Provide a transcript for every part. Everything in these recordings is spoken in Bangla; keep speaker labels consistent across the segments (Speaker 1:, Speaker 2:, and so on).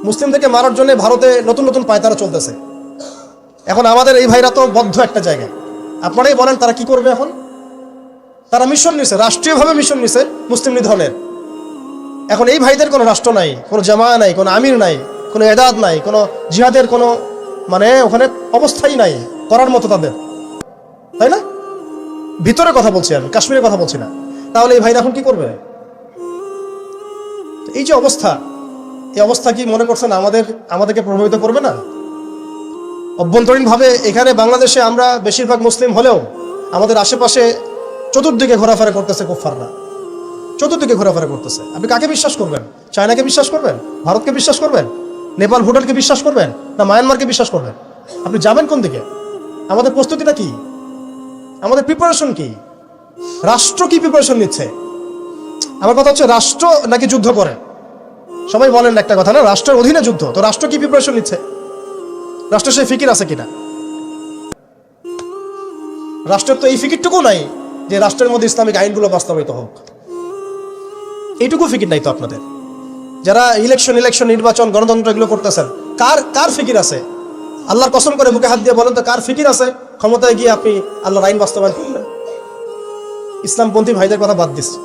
Speaker 1: মুসলিমদেরকে মারার জন্য ভারতে নতুন নতুন পায়তারা চলতেছে। এখন আমাদের এই ভাইরা তো বদ্ধ একটা জায়গায়। আপনারাই বলেন তারা কি করবে এখন? তারা মিশন নিছে, রাষ্ট্রীয়ভাবে মিশন নিছে মুসলিম নিধনের। এখন এই ভাইদের কোনো রাষ্ট্র নাই, কোনো জামা নাই, কোনো আমির নাই, কোনো এদাদ নাই, কোনো জিহাদের কোনো মানে ওখানে অবস্থাই নাই করার মতো তাদের, তাই না? ভিতরে কথা বলছি আমি, কাশ্মীরের কথা বলছি না। তাহলে এই ভাইরা এখন কি করবে? এই যে অবস্থা, এই অবস্থা কি মনে করছেন আমাদেরকে প্রভাবিত করবে না? অভ্যন্তরীণভাবে এখানে বাংলাদেশে আমরা বেশিরভাগ মুসলিম হলেও আমাদের আশেপাশে চতুর্দিকে ঘোরাফেরা করতেছে কুফফাররা, চতুর্দিকে ঘোরাফেরা করতেছে। আপনি কাকে বিশ্বাস করবেন? চায়নাকে বিশ্বাস করবেন? ভারতকে বিশ্বাস করবেন? নেপাল ভুটানকে বিশ্বাস করবেন? না মায়ানমারকে বিশ্বাস করবেন? আপনি যাবেন কোন দিকে? আমাদের প্রস্তুতিটা কি? আমাদের প্রিপারেশন কি? রাষ্ট্র কি প্রিপারেশন নিচ্ছে? আমার কথা হচ্ছে রাষ্ট্র নাকি যুদ্ধ করে? সবাই বলেন একটা কথা না, রাষ্ট্রের অধীনে যুদ্ধ। তো রাষ্ট্র কি প্রিপারেশন নিচ্ছে? রাষ্ট্রের সেই ফিকির আছে কিনা? রাষ্ট্রের তো এই ফিকিরটুকু নাই যে রাষ্ট্রের মধ্যে ইসলামিক আইনগুলো বাস্তবায়িত হোক। এইটুকু ফিকির নাই তো আপনাদের। যারা ইলেকশন নির্বাচন গণতন্ত্র এগুলো করতেছেন, কার ফিকির আছে? আল্লাহর কসম করে বুকে হাত দিয়ে বলেন তো কার ফিকির আছে ক্ষমতায় গিয়ে আপনি আল্লাহর আইন বাস্তবায়ন করবেন? ইসলামপন্থী ভাইদের কথা বাদ দিচ্ছি,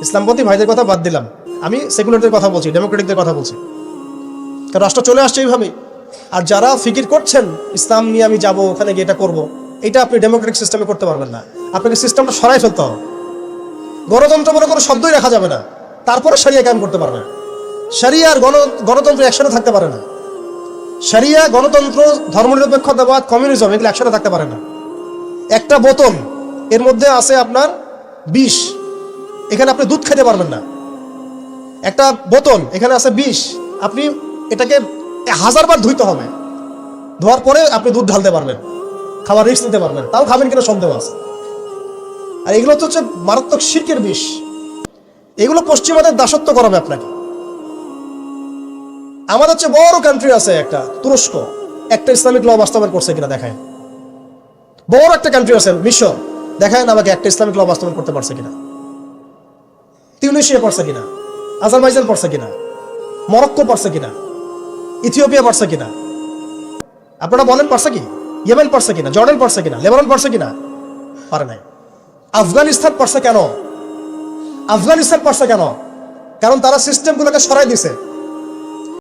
Speaker 1: ইসলামপন্থী ভাইদের কথা বাদ দিলাম, আমি সেকুলারদের কথা বলছি, ডেমোক্রেটিকদের কথা বলছি। কারণ রাষ্ট্র চলে আসছে এইভাবেই। আর যারা ফিকির করছেন ইসলাম নিয়ে আমি যাব, ওখানে গিয়ে এটা করবো, এটা আপনি ডেমোক্রেটিক সিস্টেমে করতে পারবেন না। আপনাকে সিস্টেমটা সরাই ফেলতে হবে। গণতন্ত্র বলে কোনো শব্দই রাখা যাবে না, তারপরে শরিয়া কায়েম করতে পারবে। শরিয়া আর গণতন্ত্র একসাথে থাকতে পারে না। শরিয়া, গণতন্ত্র, ধর্মনিরপেক্ষতাবাদ, কমিউনিজম এগুলো একসাথে থাকতে পারে না। একটা বোতল, এর মধ্যে আছে আপনার বিষ, এখানে আপনি দুধ খেতে পারবেন না। একটা বোতল, এখানে আছে বিষ, আপনি এটাকে 1000 বার ধুইতে হবে, ধোয়ার পরে আপনি দুধ ঢালতে পারবেন, খাবার রিস্ক নিতে পারবেন, তাও খাবেন কিনা সন্দেহ আছে। আর এগুলো তো হচ্ছে মারাত্মক শিরকের বিষ। এগুলো পশ্চিমাদের দাসত্ব করাবে আপনাকে। আমাদের হচ্ছে বড় কান্ট্রি আছে একটা তুরস্ক, একটা ইসলামিক ল বাস্তবায়ন করছে কিনা দেখায়। বড় একটা কান্ট্রি আছে মিশর, দেখায় না আমাকে একটা ইসলামিক ল বাস্তবায়ন করতে পারছে কিনা। তিউনিসিয়া পারছে কিনা, আজারবাইজান পারছে কিনা, মরক্কো পারছে কিনা, ইথিওপিয়া পারছে কিনা? আপনারা বলেন পারছে কি? ইয়েমেন পারছে কিনা, জর্ডান পারছে কিনা, লেবানন পারছে কিনা? পারে নাই। আফগানিস্তান পারছে কেন? আফগানিস্তান পারছে কেন? কারণ তারা সিস্টেমগুলোকে সরাই দিছে।